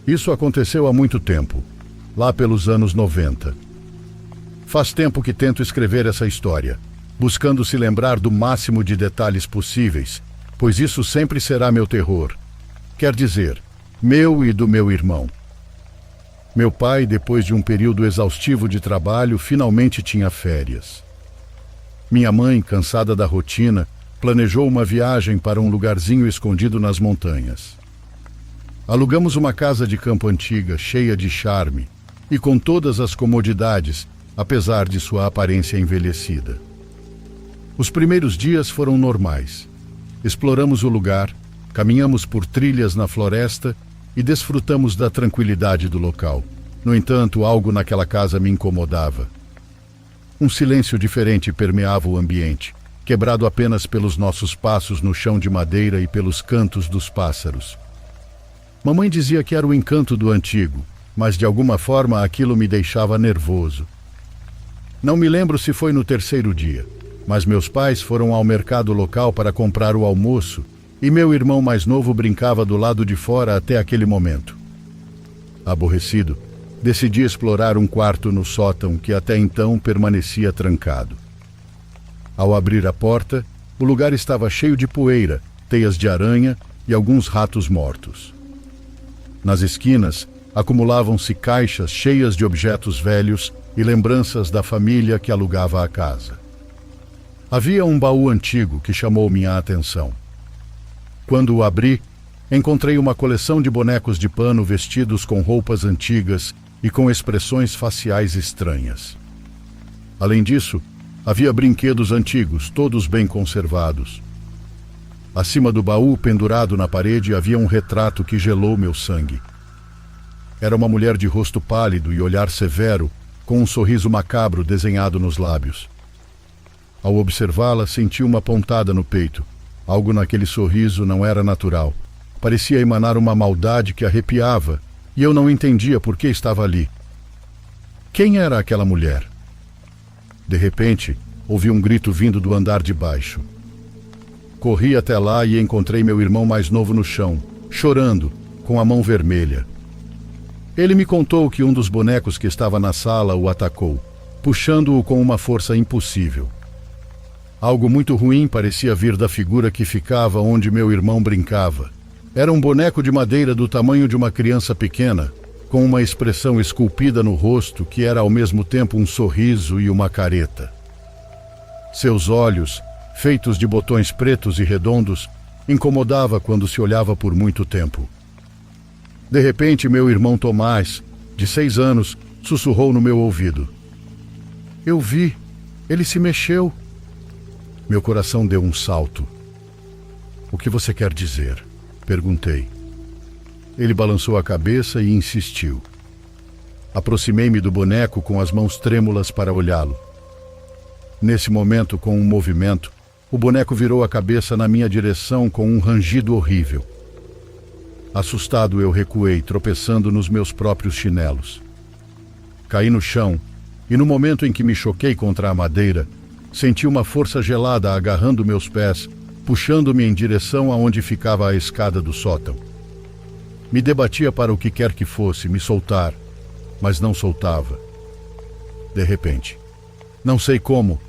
Isso aconteceu há muito tempo, lá pelos anos 90. Faz tempo que tento escrever essa história, buscando se lembrar do máximo de detalhes possíveis, pois isso sempre será meu terror. Quer dizer, meu e do meu irmão. Meu pai, depois de um período exaustivo de trabalho, finalmente tinha férias. Minha mãe, cansada da rotina, planejou uma viagem para um lugarzinho escondido nas montanhas. Alugamos uma casa de campo antiga, cheia de charme, e com todas as comodidades, apesar de sua aparência envelhecida. Os primeiros dias foram normais. Exploramos o lugar, caminhamos por trilhas na floresta e desfrutamos da tranquilidade do local. No entanto, algo naquela casa me incomodava. Um silêncio diferente permeava o ambiente, quebrado apenas pelos nossos passos no chão de madeira e pelos cantos dos pássaros. Mamãe dizia que era o encanto do antigo, mas de alguma forma aquilo me deixava nervoso. Não me lembro se foi no terceiro dia, mas meus pais foram ao mercado local para comprar o almoço e meu irmão mais novo brincava do lado de fora até aquele momento. Aborrecido, decidi explorar um quarto no sótão que até então permanecia trancado. Ao abrir a porta, o lugar estava cheio de poeira, teias de aranha e alguns ratos mortos. Nas esquinas, acumulavam-se caixas cheias de objetos velhos e lembranças da família que alugava a casa. Havia um baú antigo que chamou minha atenção. Quando o abri, encontrei uma coleção de bonecos de pano vestidos com roupas antigas e com expressões faciais estranhas. Além disso, havia brinquedos antigos, todos bem conservados. Acima do baú, pendurado na parede, havia um retrato que gelou meu sangue. Era uma mulher de rosto pálido e olhar severo, com um sorriso macabro desenhado nos lábios. Ao observá-la, senti uma pontada no peito. Algo naquele sorriso não era natural. Parecia emanar uma maldade que arrepiava, e eu não entendia por que estava ali. Quem era aquela mulher? De repente, ouvi um grito vindo do andar de baixo. Corri até lá e encontrei meu irmão mais novo no chão, chorando, com a mão vermelha. Ele me contou que um dos bonecos que estava na sala o atacou, puxando-o com uma força impossível. Algo muito ruim parecia vir da figura que ficava onde meu irmão brincava. Era um boneco de madeira do tamanho de uma criança pequena, com uma expressão esculpida no rosto que era ao mesmo tempo um sorriso e uma careta. Seus olhos, feitos de botões pretos e redondos, incomodava quando se olhava por muito tempo. De repente, meu irmão Tomás, de 6 anos, sussurrou no meu ouvido. Eu vi, ele se mexeu. Meu coração deu um salto. O que você quer dizer? Perguntei. Ele balançou a cabeça e insistiu. Aproximei-me do boneco com as mãos trêmulas para olhá-lo. Nesse momento, com um movimento, o boneco virou a cabeça na minha direção com um rangido horrível. Assustado, eu recuei, tropeçando nos meus próprios chinelos. Caí no chão e, no momento em que me choquei contra a madeira, senti uma força gelada agarrando meus pés, puxando-me em direção aonde ficava a escada do sótão. Me debatia para o que quer que fosse, me soltar, mas não soltava. De repente, não sei como,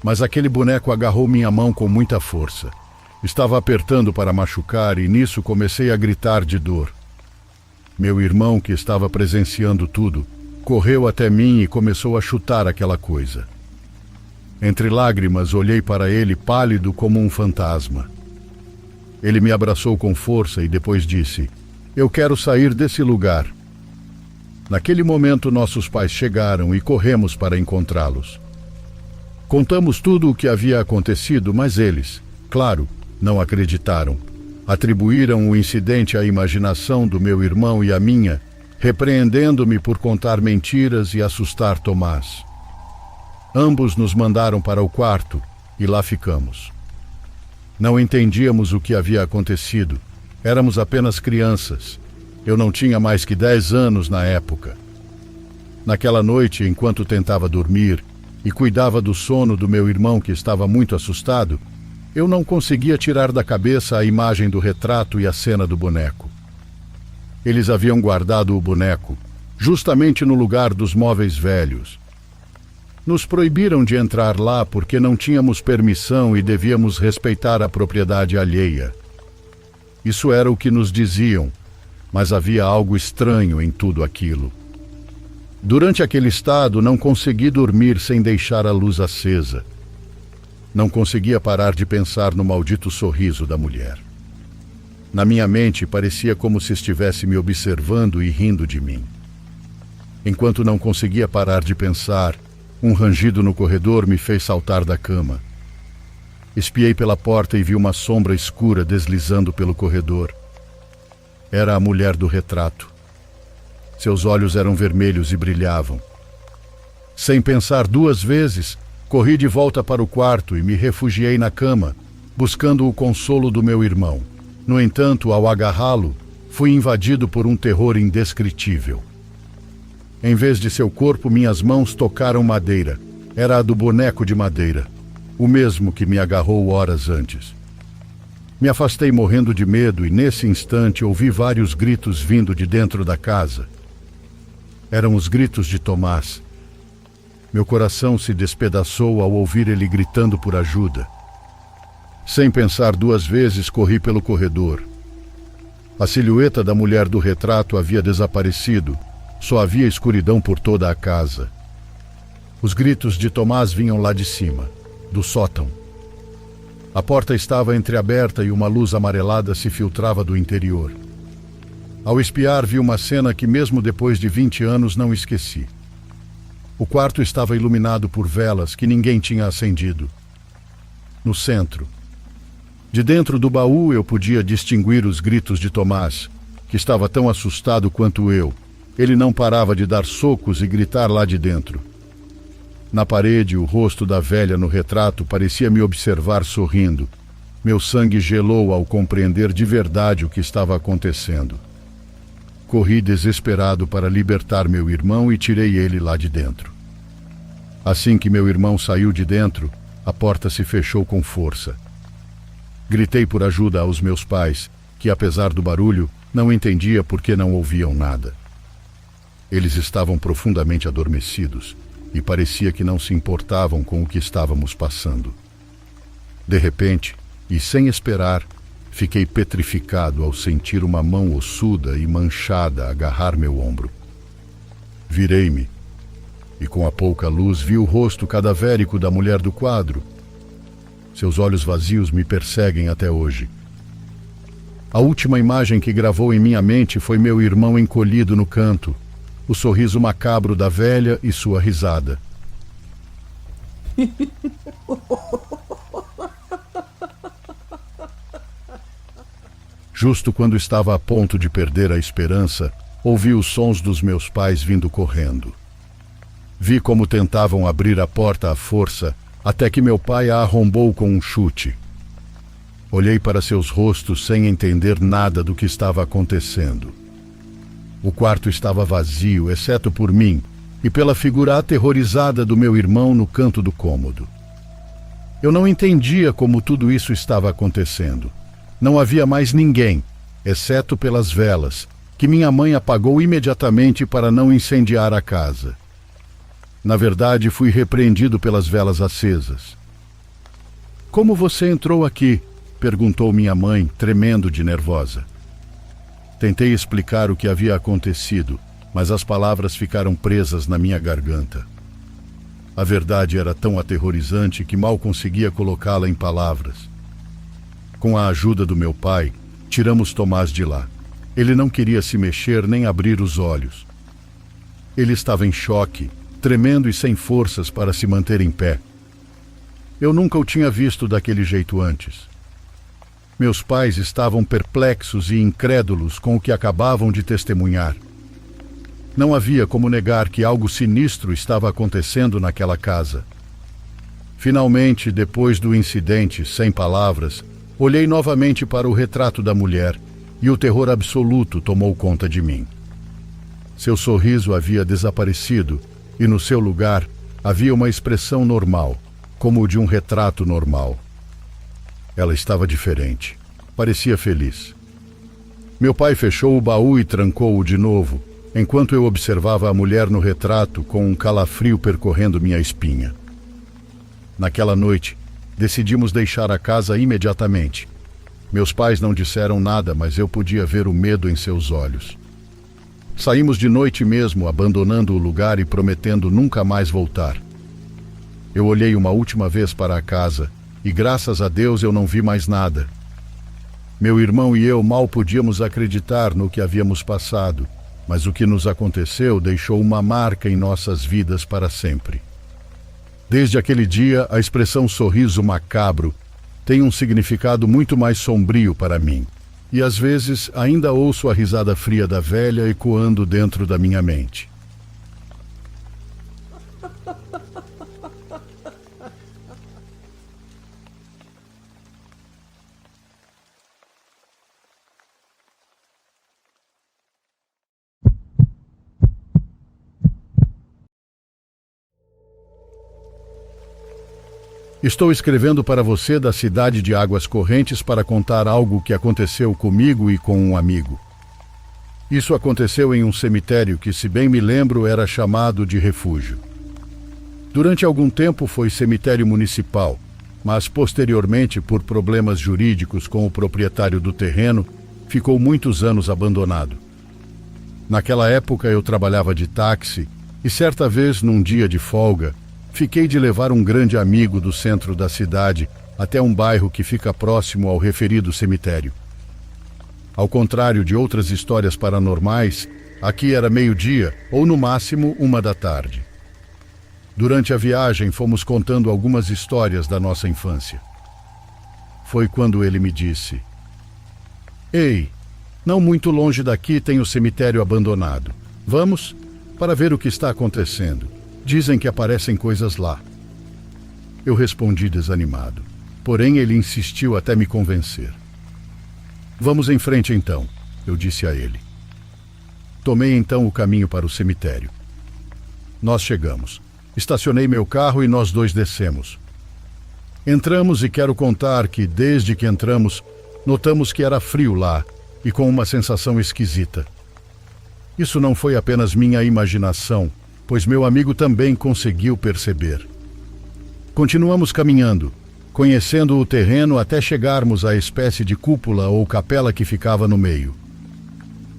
mas aquele boneco agarrou minha mão com muita força. Estava apertando para machucar e nisso comecei a gritar de dor. Meu irmão, que estava presenciando tudo, correu até mim e começou a chutar aquela coisa. Entre lágrimas, olhei para ele pálido como um fantasma. Ele me abraçou com força e depois disse: "Eu quero sair desse lugar." Naquele momento, nossos pais chegaram e corremos para encontrá-los. Contamos tudo o que havia acontecido, mas eles, claro, não acreditaram. Atribuíram o incidente à imaginação do meu irmão e à minha, repreendendo-me por contar mentiras e assustar Tomás. Ambos nos mandaram para o quarto e lá ficamos. Não entendíamos o que havia acontecido. Éramos apenas crianças. Eu não tinha mais que 10 anos na época. Naquela noite, enquanto tentava dormir e cuidava do sono do meu irmão que estava muito assustado, eu não conseguia tirar da cabeça a imagem do retrato e a cena do boneco. Eles haviam guardado o boneco, justamente no lugar dos móveis velhos. Nos proibiram de entrar lá porque não tínhamos permissão e devíamos respeitar a propriedade alheia. Isso era o que nos diziam, mas havia algo estranho em tudo aquilo. Durante aquele estado, não consegui dormir sem deixar a luz acesa. Não conseguia parar de pensar no maldito sorriso da mulher. Na minha mente, parecia como se estivesse me observando e rindo de mim. Enquanto não conseguia parar de pensar, um rangido no corredor me fez saltar da cama. Espiei pela porta e vi uma sombra escura deslizando pelo corredor. Era a mulher do retrato. Seus olhos eram vermelhos e brilhavam. Sem pensar duas vezes, corri de volta para o quarto e me refugiei na cama, buscando o consolo do meu irmão. No entanto, ao agarrá-lo, fui invadido por um terror indescritível. Em vez de seu corpo, minhas mãos tocaram madeira. Era a do boneco de madeira, o mesmo que me agarrou horas antes. Me afastei morrendo de medo e, nesse instante, ouvi vários gritos vindo de dentro da casa. Eram os gritos de Tomás. Meu coração se despedaçou ao ouvir ele gritando por ajuda. Sem pensar duas vezes, corri pelo corredor. A silhueta da mulher do retrato havia desaparecido. Só havia escuridão por toda a casa. Os gritos de Tomás vinham lá de cima, do sótão. A porta estava entreaberta e uma luz amarelada se filtrava do interior. Ao espiar, vi uma cena que, mesmo depois de 20 anos, não esqueci. O quarto estava iluminado por velas que ninguém tinha acendido. No centro, de dentro do baú, eu podia distinguir os gritos de Tomás, que estava tão assustado quanto eu. Ele não parava de dar socos e gritar lá de dentro. Na parede, o rosto da velha no retrato parecia me observar sorrindo. Meu sangue gelou ao compreender de verdade o que estava acontecendo. Corri desesperado para libertar meu irmão e tirei ele lá de dentro. Assim que meu irmão saiu de dentro, a porta se fechou com força. Gritei por ajuda aos meus pais, que, apesar do barulho, não entendia por que não ouviam nada. Eles estavam profundamente adormecidos e parecia que não se importavam com o que estávamos passando. De repente, e sem esperar, fiquei petrificado ao sentir uma mão ossuda e manchada agarrar meu ombro. Virei-me e, com a pouca luz, vi o rosto cadavérico da mulher do quadro. Seus olhos vazios me perseguem até hoje. A última imagem que gravou em minha mente foi meu irmão encolhido no canto, o sorriso macabro da velha e sua risada. Justo quando estava a ponto de perder a esperança, ouvi os sons dos meus pais vindo correndo. Vi como tentavam abrir a porta à força, até que meu pai a arrombou com um chute. Olhei para seus rostos sem entender nada do que estava acontecendo. O quarto estava vazio, exceto por mim, e pela figura aterrorizada do meu irmão no canto do cômodo. Eu não entendia como tudo isso estava acontecendo. Não havia mais ninguém, exceto pelas velas, que minha mãe apagou imediatamente para não incendiar a casa. Na verdade, fui repreendido pelas velas acesas. "Como você entrou aqui?" perguntou minha mãe, tremendo de nervosa. Tentei explicar o que havia acontecido, mas as palavras ficaram presas na minha garganta. A verdade era tão aterrorizante que mal conseguia colocá-la em palavras. Com a ajuda do meu pai, tiramos Tomás de lá. Ele não queria se mexer nem abrir os olhos. Ele estava em choque, tremendo e sem forças para se manter em pé. Eu nunca o tinha visto daquele jeito antes. Meus pais estavam perplexos e incrédulos com o que acabavam de testemunhar. Não havia como negar que algo sinistro estava acontecendo naquela casa. Finalmente, depois do incidente, sem palavras, olhei novamente para o retrato da mulher e o terror absoluto tomou conta de mim. Seu sorriso havia desaparecido e no seu lugar havia uma expressão normal, como o de um retrato normal. Ela estava diferente. Parecia feliz. Meu pai fechou o baú e trancou-o de novo, enquanto eu observava a mulher no retrato com um calafrio percorrendo minha espinha. Naquela noite, decidimos deixar a casa imediatamente. Meus pais não disseram nada, mas eu podia ver o medo em seus olhos. Saímos de noite mesmo, abandonando o lugar e prometendo nunca mais voltar. Eu olhei uma última vez para a casa e, graças a Deus, eu não vi mais nada. Meu irmão e eu mal podíamos acreditar no que havíamos passado, mas o que nos aconteceu deixou uma marca em nossas vidas para sempre. Desde aquele dia, a expressão sorriso macabro tem um significado muito mais sombrio para mim, e às vezes ainda ouço a risada fria da velha ecoando dentro da minha mente. Estou escrevendo para você da cidade de Águas Correntes para contar algo que aconteceu comigo e com um amigo. Isso aconteceu em um cemitério que, se bem me lembro, era chamado de refúgio. Durante algum tempo foi cemitério municipal, mas posteriormente, por problemas jurídicos com o proprietário do terreno, ficou muitos anos abandonado. Naquela época eu trabalhava de táxi e certa vez, num dia de folga, fiquei de levar um grande amigo do centro da cidade até um bairro que fica próximo ao referido cemitério. Ao contrário de outras histórias paranormais, aqui era meio-dia ou no máximo 1 da tarde. Durante a viagem fomos contando algumas histórias da nossa infância. Foi quando ele me disse: "Ei, não muito longe daqui tem o cemitério abandonado. Vamos para ver o que está acontecendo. Dizem que aparecem coisas lá." Eu respondi desanimado, porém ele insistiu até me convencer. "Vamos em frente então", eu disse a ele. Tomei então o caminho para o cemitério. Nós chegamos. Estacionei meu carro e nós dois descemos. Entramos e quero contar que, desde que entramos, notamos que era frio lá e com uma sensação esquisita. Isso não foi apenas minha imaginação, pois meu amigo também conseguiu perceber. Continuamos caminhando, conhecendo o terreno até chegarmos à espécie de cúpula ou capela que ficava no meio.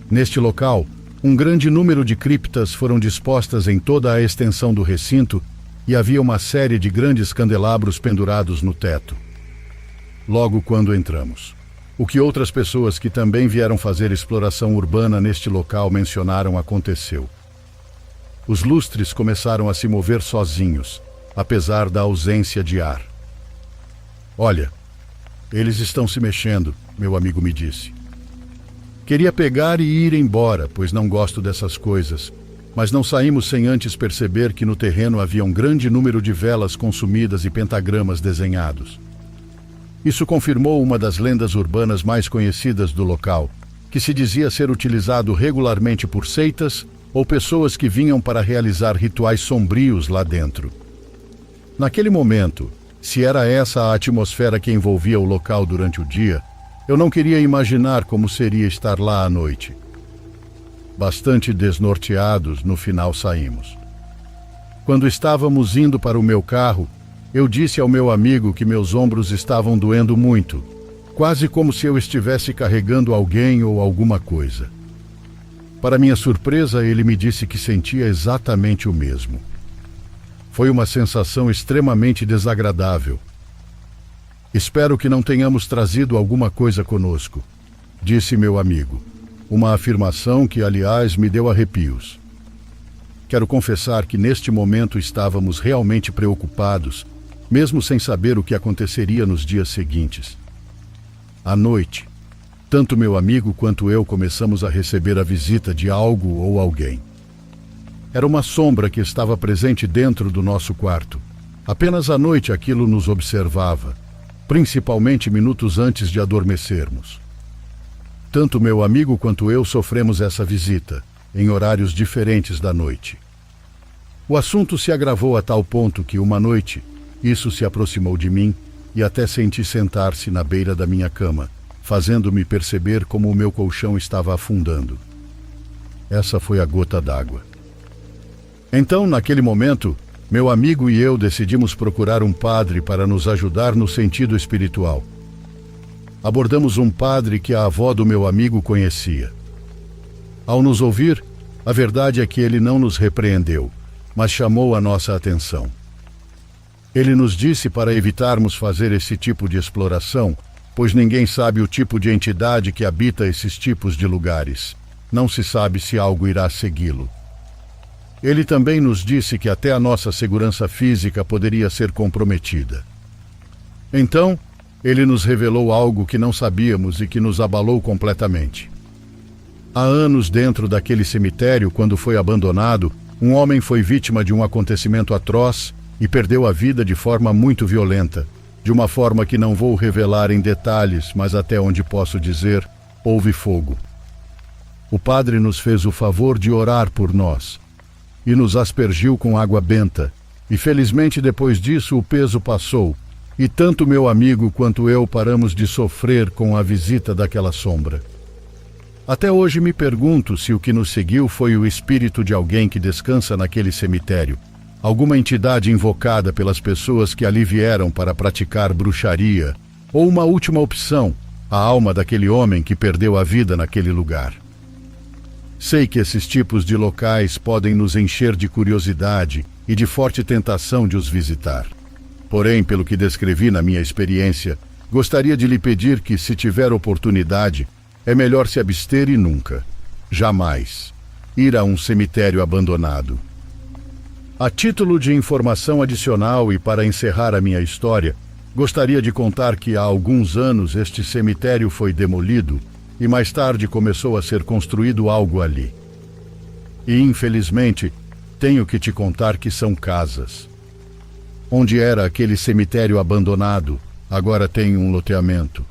Neste local, um grande número de criptas foram dispostas em toda a extensão do recinto e havia uma série de grandes candelabros pendurados no teto. Logo quando entramos, o que outras pessoas que também vieram fazer exploração urbana neste local mencionaram aconteceu. Os lustres começaram a se mover sozinhos, apesar da ausência de ar. "Olha, eles estão se mexendo", meu amigo me disse. Queria pegar e ir embora, pois não gosto dessas coisas, mas não saímos sem antes perceber que no terreno havia um grande número de velas consumidas e pentagramas desenhados. Isso confirmou uma das lendas urbanas mais conhecidas do local, que se dizia ser utilizado regularmente por seitas ou pessoas que vinham para realizar rituais sombrios lá dentro. Naquele momento, se era essa a atmosfera que envolvia o local durante o dia, eu não queria imaginar como seria estar lá à noite. Bastante desnorteados, no final saímos. Quando estávamos indo para o meu carro, eu disse ao meu amigo que meus ombros estavam doendo muito, quase como se eu estivesse carregando alguém ou alguma coisa. Para minha surpresa, ele me disse que sentia exatamente o mesmo. Foi uma sensação extremamente desagradável. "Espero que não tenhamos trazido alguma coisa conosco", disse meu amigo. Uma afirmação que, aliás, me deu arrepios. Quero confessar que neste momento estávamos realmente preocupados, mesmo sem saber o que aconteceria nos dias seguintes. À noite, tanto meu amigo quanto eu começamos a receber a visita de algo ou alguém. Era uma sombra que estava presente dentro do nosso quarto. Apenas à noite aquilo nos observava, principalmente minutos antes de adormecermos. Tanto meu amigo quanto eu sofremos essa visita, em horários diferentes da noite. O assunto se agravou a tal ponto que, uma noite, isso se aproximou de mim e até senti sentar-se na beira da minha cama, fazendo-me perceber como o meu colchão estava afundando. Essa foi a gota d'água. Então, naquele momento, meu amigo e eu decidimos procurar um padre para nos ajudar no sentido espiritual. Abordamos um padre que a avó do meu amigo conhecia. Ao nos ouvir, a verdade é que ele não nos repreendeu, mas chamou a nossa atenção. Ele nos disse para evitarmos fazer esse tipo de exploração, pois ninguém sabe o tipo de entidade que habita esses tipos de lugares. Não se sabe se algo irá segui-lo. Ele também nos disse que até a nossa segurança física poderia ser comprometida. Então, ele nos revelou algo que não sabíamos e que nos abalou completamente. Há anos, dentro daquele cemitério, quando foi abandonado, um homem foi vítima de um acontecimento atroz e perdeu a vida de forma muito violenta, de uma forma que não vou revelar em detalhes, mas até onde posso dizer, houve fogo. O padre nos fez o favor de orar por nós e nos aspergiu com água benta, e felizmente depois disso o peso passou, e tanto meu amigo quanto eu paramos de sofrer com a visita daquela sombra. Até hoje me pergunto se o que nos seguiu foi o espírito de alguém que descansa naquele cemitério, alguma entidade invocada pelas pessoas que ali vieram para praticar bruxaria, ou uma última opção, a alma daquele homem que perdeu a vida naquele lugar. Sei que esses tipos de locais podem nos encher de curiosidade e de forte tentação de os visitar. Porém, pelo que descrevi na minha experiência, gostaria de lhe pedir que, se tiver oportunidade, é melhor se abster e nunca, jamais, ir a um cemitério abandonado. A título de informação adicional e para encerrar a minha história, gostaria de contar que há alguns anos este cemitério foi demolido e mais tarde começou a ser construído algo ali. E, infelizmente, tenho que te contar que são casas. Onde era aquele cemitério abandonado, agora tem um loteamento.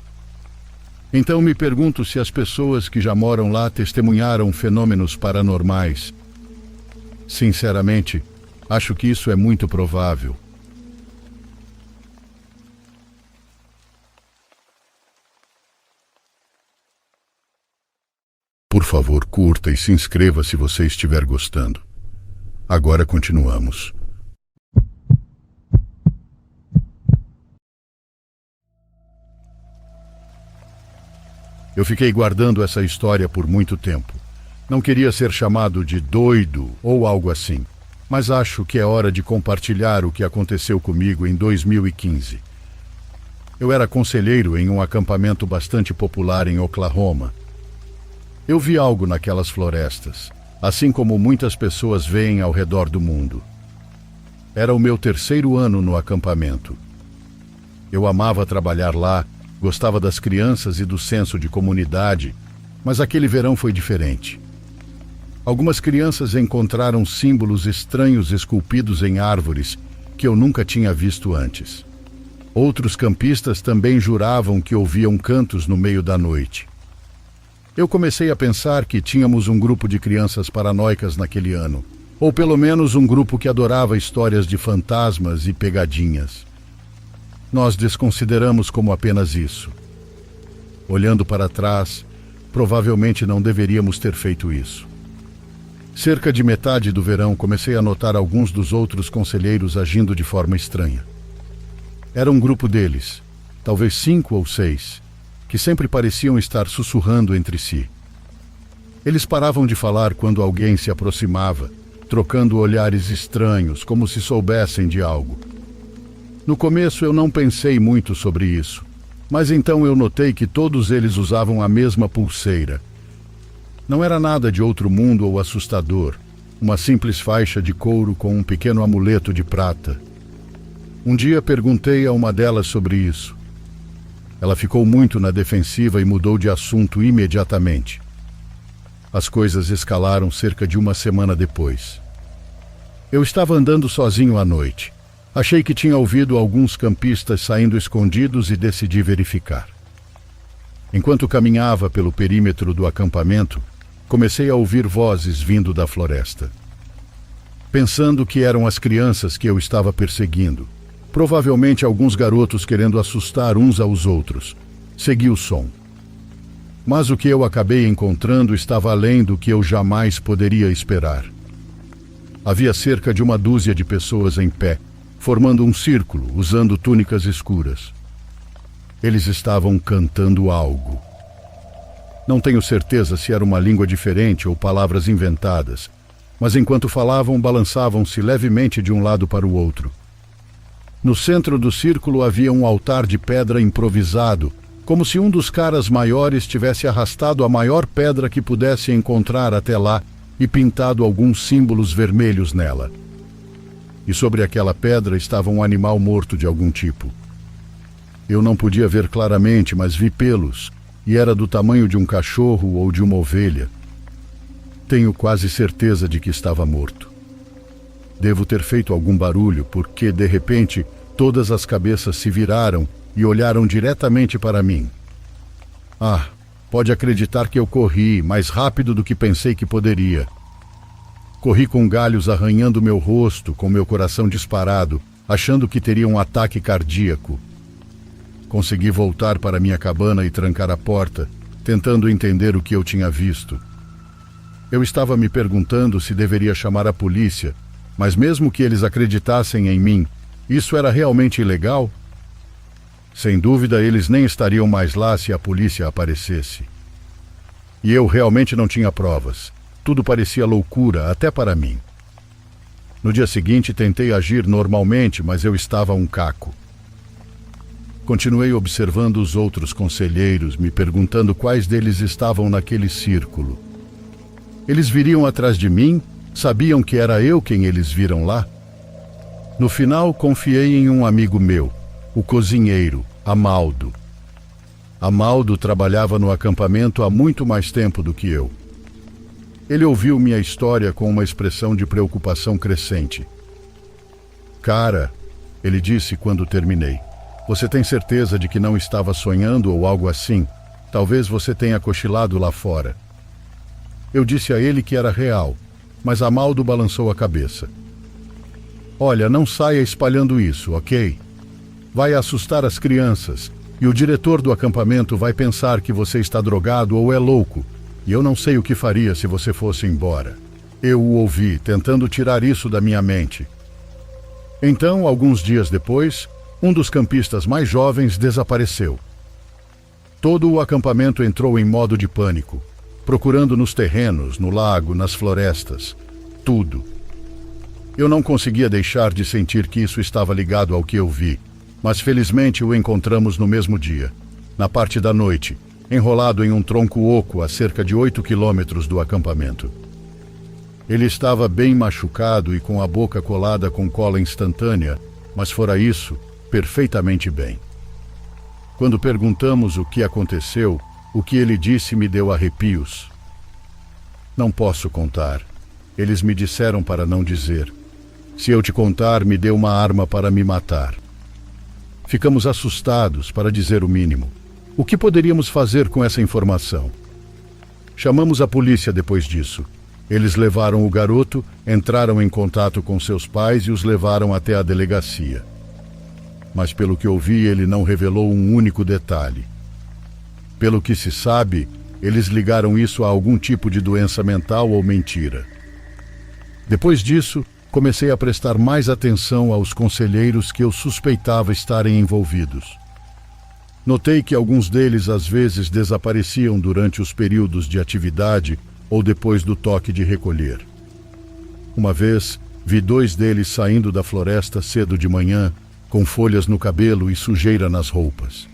Então me pergunto se as pessoas que já moram lá testemunharam fenômenos paranormais. Sinceramente, acho que isso é muito provável. Por favor, curta e se inscreva se você estiver gostando. Agora continuamos. Eu fiquei guardando essa história por muito tempo. Não queria ser chamado de doido ou algo assim, mas acho que é hora de compartilhar o que aconteceu comigo em 2015. Eu era conselheiro em um acampamento bastante popular em Oklahoma. Eu vi algo naquelas florestas, assim como muitas pessoas veem ao redor do mundo. Era o meu 3º ano no acampamento. Eu amava trabalhar lá, gostava das crianças e do senso de comunidade, mas aquele verão foi diferente. Algumas crianças encontraram símbolos estranhos esculpidos em árvores que eu nunca tinha visto antes. Outros campistas também juravam que ouviam cantos no meio da noite. Eu comecei a pensar que tínhamos um grupo de crianças paranoicas naquele ano, ou pelo menos um grupo que adorava histórias de fantasmas e pegadinhas. Nós desconsideramos como apenas isso. Olhando para trás, provavelmente não deveríamos ter feito isso. Cerca de metade do verão comecei a notar alguns dos outros conselheiros agindo de forma estranha. Era um grupo deles, talvez 5 ou 6, que sempre pareciam estar sussurrando entre si. Eles paravam de falar quando alguém se aproximava, trocando olhares estranhos, como se soubessem de algo. No começo eu não pensei muito sobre isso, mas então eu notei que todos eles usavam a mesma pulseira. Não era nada de outro mundo ou assustador, uma simples faixa de couro com um pequeno amuleto de prata. Um dia perguntei a uma delas sobre isso. Ela ficou muito na defensiva e mudou de assunto imediatamente. As coisas escalaram cerca de uma semana depois. Eu estava andando sozinho à noite. Achei que tinha ouvido alguns campistas saindo escondidos e decidi verificar. Enquanto caminhava pelo perímetro do acampamento, comecei a ouvir vozes vindo da floresta. Pensando que eram as crianças que eu estava perseguindo, provavelmente alguns garotos querendo assustar uns aos outros, segui o som. Mas o que eu acabei encontrando estava além do que eu jamais poderia esperar. Havia cerca de 1 dúzia de pessoas em pé, formando um círculo, usando túnicas escuras. Eles estavam cantando algo. Não tenho certeza se era uma língua diferente ou palavras inventadas, mas enquanto falavam, balançavam-se levemente de um lado para o outro. No centro do círculo havia um altar de pedra improvisado, como se um dos caras maiores tivesse arrastado a maior pedra que pudesse encontrar até lá e pintado alguns símbolos vermelhos nela. E sobre aquela pedra estava um animal morto de algum tipo. Eu não podia ver claramente, mas vi pelos, e era do tamanho de um cachorro ou de uma ovelha. Tenho quase certeza de que estava morto. Devo ter feito algum barulho, porque, de repente, todas as cabeças se viraram e olharam diretamente para mim. Pode acreditar que eu corri mais rápido do que pensei que poderia. Corri com galhos arranhando meu rosto, com meu coração disparado, achando que teria um ataque cardíaco. Consegui voltar para minha cabana e trancar a porta, tentando entender o que eu tinha visto. Eu estava me perguntando se deveria chamar a polícia, mas mesmo que eles acreditassem em mim, isso era realmente ilegal? Sem dúvida, eles nem estariam mais lá se a polícia aparecesse. E eu realmente não tinha provas. Tudo parecia loucura, até para mim. No dia seguinte, tentei agir normalmente, mas eu estava um caco. Continuei observando os outros conselheiros, me perguntando quais deles estavam naquele círculo. Eles viriam atrás de mim? Sabiam que era eu quem eles viram lá? No final, confiei em um amigo meu, o cozinheiro, Amaldo. Amaldo trabalhava no acampamento há muito mais tempo do que eu. Ele ouviu minha história com uma expressão de preocupação crescente. "Cara", ele disse quando terminei, "você tem certeza de que não estava sonhando ou algo assim? Talvez você tenha cochilado lá fora." Eu disse a ele que era real, mas Amaldo balançou a cabeça. "Olha, não saia espalhando isso, ok? Vai assustar as crianças, e o diretor do acampamento vai pensar que você está drogado ou é louco, e eu não sei o que faria se você fosse embora." Eu o ouvi, tentando tirar isso da minha mente. Então, alguns dias depois, um dos campistas mais jovens desapareceu. Todo o acampamento entrou em modo de pânico, procurando nos terrenos, no lago, nas florestas, tudo. Eu não conseguia deixar de sentir que isso estava ligado ao que eu vi, mas felizmente o encontramos no mesmo dia, na parte da noite, enrolado em um tronco oco a cerca de 8 quilômetros do acampamento. Ele estava bem machucado e com a boca colada com cola instantânea, mas fora isso, perfeitamente bem. Quando perguntamos o que aconteceu, o que ele disse me deu arrepios. "Não posso contar. Eles me disseram para não dizer. Se eu te contar, me dê uma arma para me matar." Ficamos assustados, para dizer o mínimo. O que poderíamos fazer com essa informação? Chamamos a polícia depois disso. Eles levaram o garoto, entraram em contato com seus pais e os levaram até a delegacia. Mas pelo que ouvi, ele não revelou um único detalhe. Pelo que se sabe, eles ligaram isso a algum tipo de doença mental ou mentira. Depois disso, comecei a prestar mais atenção aos conselheiros que eu suspeitava estarem envolvidos. Notei que alguns deles às vezes desapareciam durante os períodos de atividade ou depois do toque de recolher. Uma vez, vi 2 deles saindo da floresta cedo de manhã, com folhas no cabelo e sujeira nas roupas.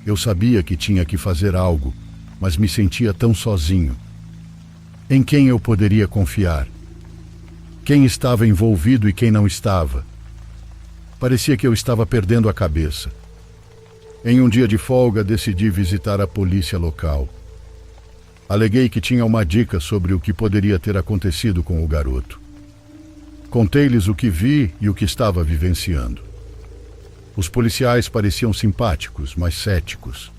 Eu sabia que tinha que fazer algo, mas me sentia tão sozinho. Em quem eu poderia confiar? Quem estava envolvido e quem não estava? Parecia que eu estava perdendo a cabeça. Em um dia de folga, decidi visitar a polícia local. Aleguei que tinha uma dica sobre o que poderia ter acontecido com o garoto. Contei-lhes o que vi e o que estava vivenciando. Os policiais pareciam simpáticos, mas céticos.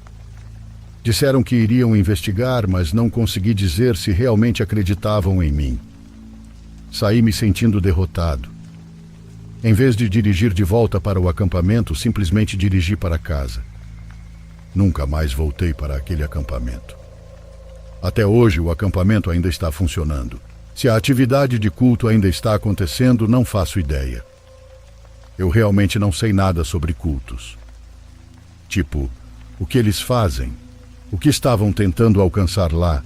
Disseram que iriam investigar, mas não consegui dizer se realmente acreditavam em mim. Saí me sentindo derrotado. Em vez de dirigir de volta para o acampamento, simplesmente dirigi para casa. Nunca mais voltei para aquele acampamento. Até hoje o acampamento ainda está funcionando. Se a atividade de culto ainda está acontecendo, não faço ideia. Eu realmente não sei nada sobre cultos. Tipo, o que eles fazem? O que estavam tentando alcançar lá?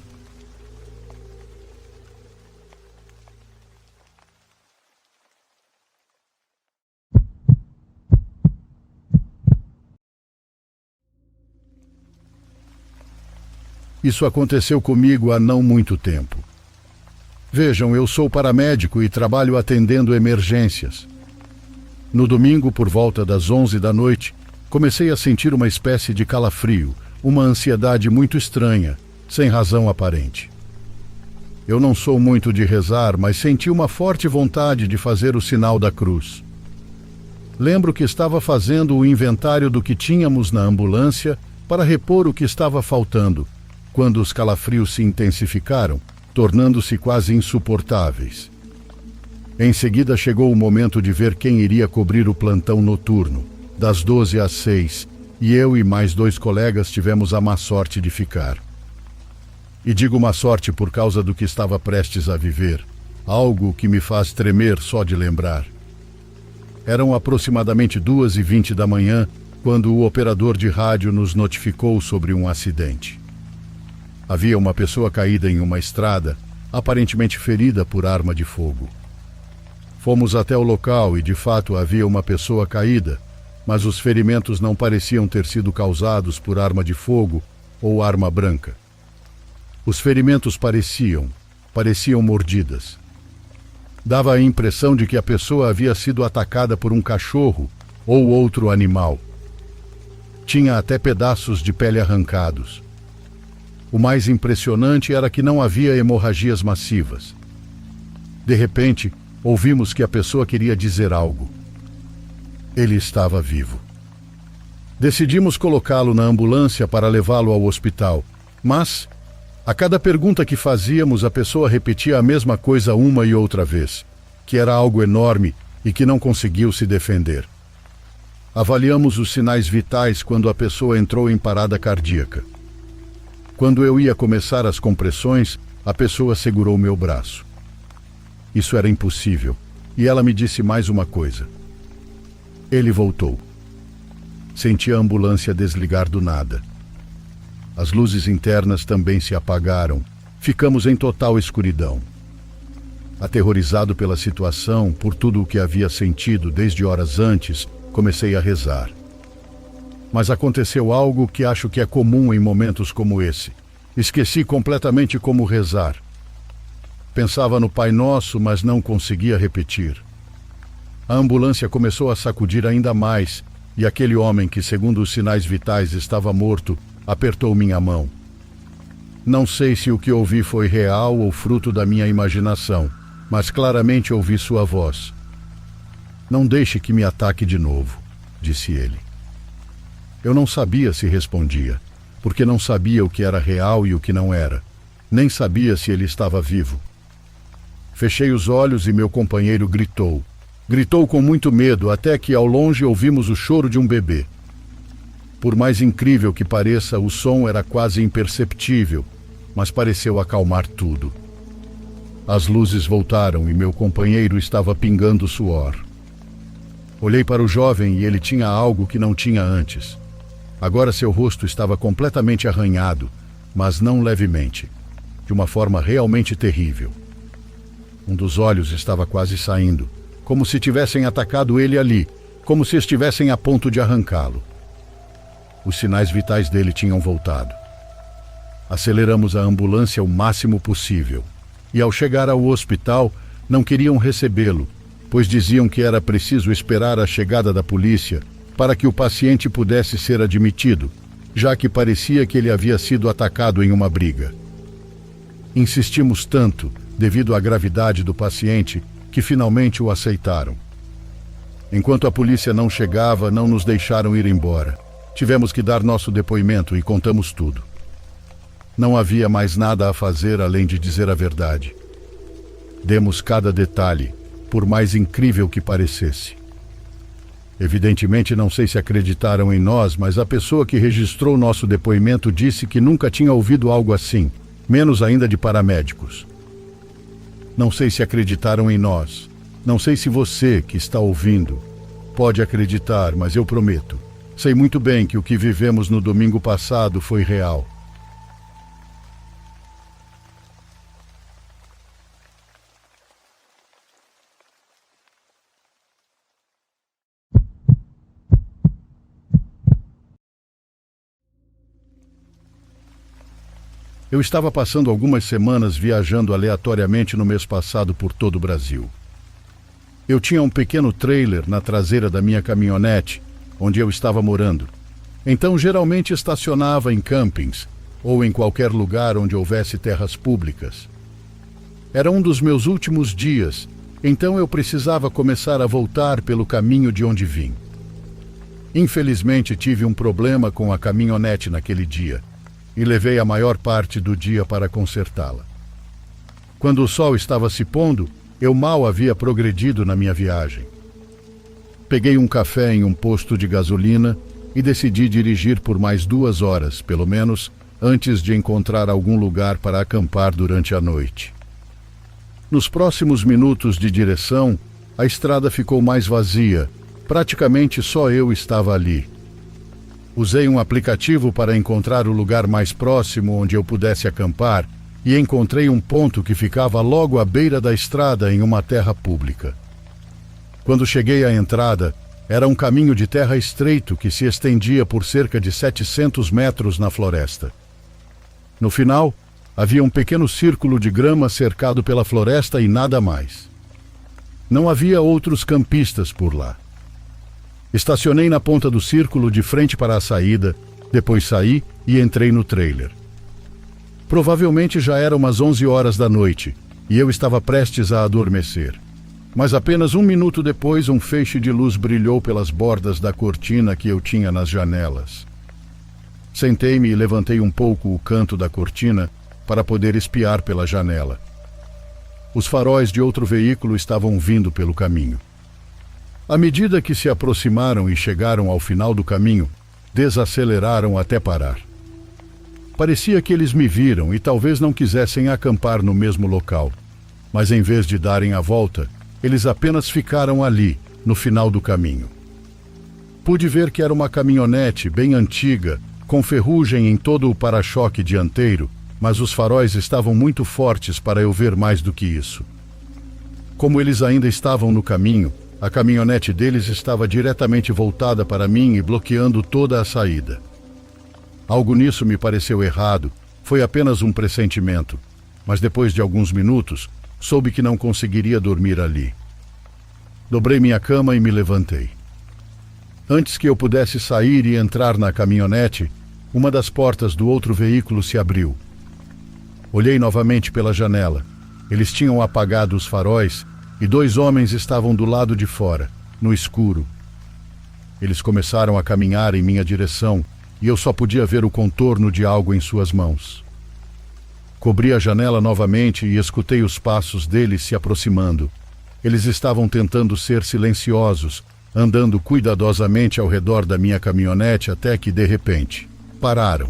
Isso aconteceu comigo há não muito tempo. Vejam, eu sou paramédico e trabalho atendendo emergências. No domingo, por volta das 11 da noite, comecei a sentir uma espécie de calafrio, uma ansiedade muito estranha, sem razão aparente. Eu não sou muito de rezar, mas senti uma forte vontade de fazer o sinal da cruz. Lembro que estava fazendo o inventário do que tínhamos na ambulância para repor o que estava faltando, quando os calafrios se intensificaram, tornando-se quase insuportáveis. Em seguida chegou o momento de ver quem iria cobrir o plantão noturno, das 12 às 6, e eu e mais 2 colegas tivemos a má sorte de ficar. E digo má sorte por causa do que estava prestes a viver, algo que me faz tremer só de lembrar. Eram aproximadamente 2h20 da manhã, quando o operador de rádio nos notificou sobre um acidente. Havia uma pessoa caída em uma estrada, aparentemente ferida por arma de fogo. Fomos até o local e, de fato, havia uma pessoa caída, mas os ferimentos não pareciam ter sido causados por arma de fogo ou arma branca. Os ferimentos pareciam mordidas. Dava a impressão de que a pessoa havia sido atacada por um cachorro ou outro animal. Tinha até pedaços de pele arrancados. O mais impressionante era que não havia hemorragias massivas. De repente, ouvimos que a pessoa queria dizer algo. Ele estava vivo. Decidimos colocá-lo na ambulância para levá-lo ao hospital, mas, a cada pergunta que fazíamos, a pessoa repetia a mesma coisa uma e outra vez, que era algo enorme e que não conseguiu se defender. Avaliamos os sinais vitais quando a pessoa entrou em parada cardíaca. Quando eu ia começar as compressões, a pessoa segurou meu braço. Isso era impossível, e ela me disse mais uma coisa. Ele voltou. Senti a ambulância desligar do nada. As luzes internas também se apagaram. Ficamos em total escuridão. Aterrorizado pela situação, por tudo o que havia sentido desde horas antes, comecei a rezar. Mas aconteceu algo que acho que é comum em momentos como esse. Esqueci completamente como rezar. Pensava no Pai Nosso, mas não conseguia repetir. A ambulância começou a sacudir ainda mais, e aquele homem que, segundo os sinais vitais, estava morto, apertou minha mão. Não sei se o que ouvi foi real ou fruto da minha imaginação, mas claramente ouvi sua voz. "Não deixe que me ataque de novo", disse ele. Eu não sabia se respondia, porque não sabia o que era real e o que não era. Nem sabia se ele estava vivo. Fechei os olhos e meu companheiro gritou. Gritou com muito medo, até que ao longe ouvimos o choro de um bebê. Por mais incrível que pareça, o som era quase imperceptível, mas pareceu acalmar tudo. As luzes voltaram e meu companheiro estava pingando suor. Olhei para o jovem e ele tinha algo que não tinha antes. Agora seu rosto estava completamente arranhado, mas não levemente, de uma forma realmente terrível. Um dos olhos estava quase saindo, como se tivessem atacado ele ali, como se estivessem a ponto de arrancá-lo. Os sinais vitais dele tinham voltado. Aceleramos a ambulância o máximo possível, e ao chegar ao hospital, não queriam recebê-lo, pois diziam que era preciso esperar a chegada da polícia para que o paciente pudesse ser admitido, já que parecia que ele havia sido atacado em uma briga. Insistimos tanto, devido à gravidade do paciente, que finalmente o aceitaram. Enquanto a polícia não chegava, não nos deixaram ir embora. Tivemos que dar nosso depoimento e contamos tudo. Não havia mais nada a fazer além de dizer a verdade. Demos cada detalhe, por mais incrível que parecesse. Evidentemente não sei se acreditaram em nós, mas a pessoa que registrou nosso depoimento disse que nunca tinha ouvido algo assim, menos ainda de paramédicos. Não sei se acreditaram em nós. Não sei se você, que está ouvindo, pode acreditar, mas eu prometo. Sei muito bem que o que vivemos no domingo passado foi real. Eu estava passando algumas semanas viajando aleatoriamente no mês passado por todo o Brasil. Eu tinha um pequeno trailer na traseira da minha caminhonete, onde eu estava morando. Então, geralmente estacionava em campings ou em qualquer lugar onde houvesse terras públicas. Era um dos meus últimos dias, então eu precisava começar a voltar pelo caminho de onde vim. Infelizmente, tive um problema com a caminhonete naquele dia e levei a maior parte do dia para consertá-la. Quando o sol estava se pondo, eu mal havia progredido na minha viagem. Peguei um café em um posto de gasolina e decidi dirigir por mais 2 horas, pelo menos, antes de encontrar algum lugar para acampar durante a noite. Nos próximos minutos de direção, a estrada ficou mais vazia. Praticamente só eu estava ali. Usei um aplicativo para encontrar o lugar mais próximo onde eu pudesse acampar e encontrei um ponto que ficava logo à beira da estrada em uma terra pública. Quando cheguei à entrada, era um caminho de terra estreito que se estendia por cerca de 700 metros na floresta. No final, havia um pequeno círculo de grama cercado pela floresta e nada mais. Não havia outros campistas por lá. Estacionei na ponta do círculo de frente para a saída, depois saí e entrei no trailer. Provavelmente já era umas 11 horas da noite e eu estava prestes a adormecer. Mas apenas 1 minuto depois, um feixe de luz brilhou pelas bordas da cortina que eu tinha nas janelas. Sentei-me e levantei um pouco o canto da cortina para poder espiar pela janela. Os faróis de outro veículo estavam vindo pelo caminho. À medida que se aproximaram e chegaram ao final do caminho, desaceleraram até parar. Parecia que eles me viram e talvez não quisessem acampar no mesmo local, mas em vez de darem a volta, eles apenas ficaram ali, no final do caminho. Pude ver que era uma caminhonete bem antiga, com ferrugem em todo o para-choque dianteiro, mas os faróis estavam muito fortes para eu ver mais do que isso. Como eles ainda estavam no caminho, a caminhonete deles estava diretamente voltada para mim e bloqueando toda a saída. Algo nisso me pareceu errado, foi apenas um pressentimento, mas depois de alguns minutos, soube que não conseguiria dormir ali. Dobrei minha cama e me levantei. Antes que eu pudesse sair e entrar na caminhonete, uma das portas do outro veículo se abriu. Olhei novamente pela janela. Eles tinham apagado os faróis e 2 homens estavam do lado de fora, no escuro. Eles começaram a caminhar em minha direção e eu só podia ver o contorno de algo em suas mãos. Cobri a janela novamente e escutei os passos deles se aproximando. Eles estavam tentando ser silenciosos, andando cuidadosamente ao redor da minha caminhonete até que, de repente, pararam.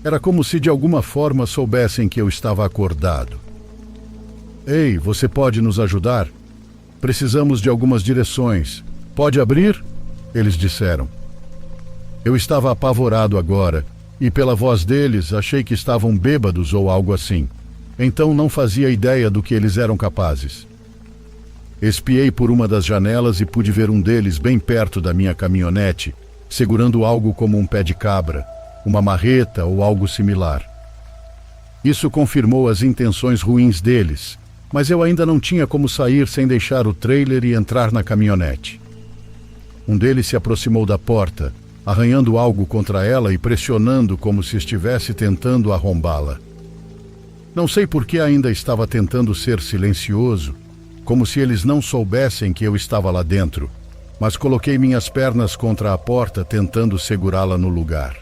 Era como se de alguma forma soubessem que eu estava acordado. Ei, você pode nos ajudar? Precisamos de algumas direções. Pode abrir? Eles disseram. Eu estava apavorado agora, e pela voz deles achei que estavam bêbados ou algo assim. Então não fazia ideia do que eles eram capazes. Espiei por uma das janelas e pude ver um deles bem perto da minha caminhonete, segurando algo como um pé de cabra, uma marreta ou algo similar. Isso confirmou as intenções ruins deles, mas eu ainda não tinha como sair sem deixar o trailer e entrar na caminhonete. Um deles se aproximou da porta, arranhando algo contra ela e pressionando como se estivesse tentando arrombá-la. Não sei por que ainda estava tentando ser silencioso, como se eles não soubessem que eu estava lá dentro, mas coloquei minhas pernas contra a porta tentando segurá-la no lugar.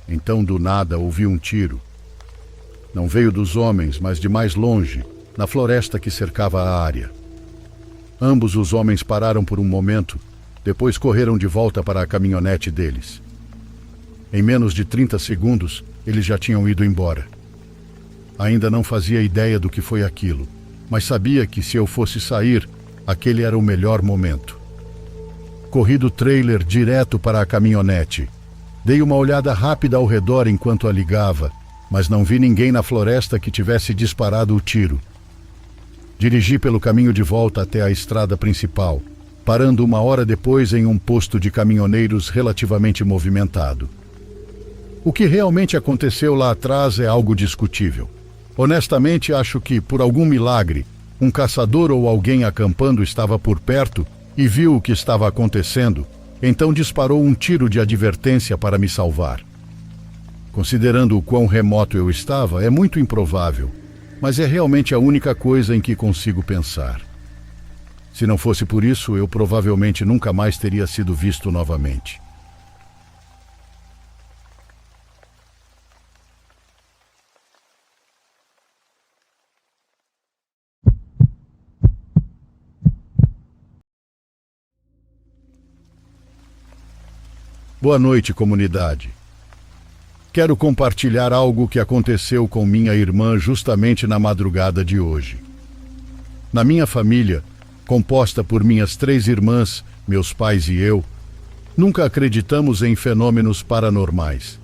Então, do nada, ouvi um tiro. Não veio dos homens, mas de mais longe, na floresta que cercava a área. Ambos os homens pararam por um momento, depois correram de volta para a caminhonete deles. Em menos de 30 segundos, eles já tinham ido embora. Ainda não fazia ideia do que foi aquilo, mas sabia que se eu fosse sair, aquele era o melhor momento. Corri do trailer direto para a caminhonete. Dei uma olhada rápida ao redor enquanto a ligava, mas não vi ninguém na floresta que tivesse disparado o tiro. Dirigi pelo caminho de volta até a estrada principal, parando 1 hora depois em um posto de caminhoneiros relativamente movimentado. O que realmente aconteceu lá atrás é algo discutível. Honestamente, acho que, por algum milagre, um caçador ou alguém acampando estava por perto e viu o que estava acontecendo, então disparou um tiro de advertência para me salvar. Considerando o quão remoto eu estava, é muito improvável, mas é realmente a única coisa em que consigo pensar. Se não fosse por isso, eu provavelmente nunca mais teria sido visto novamente. Boa noite, comunidade. Quero compartilhar algo que aconteceu com minha irmã justamente na madrugada de hoje. Na minha família, composta por minhas 3 irmãs, meus pais e eu, nunca acreditamos em fenômenos paranormais.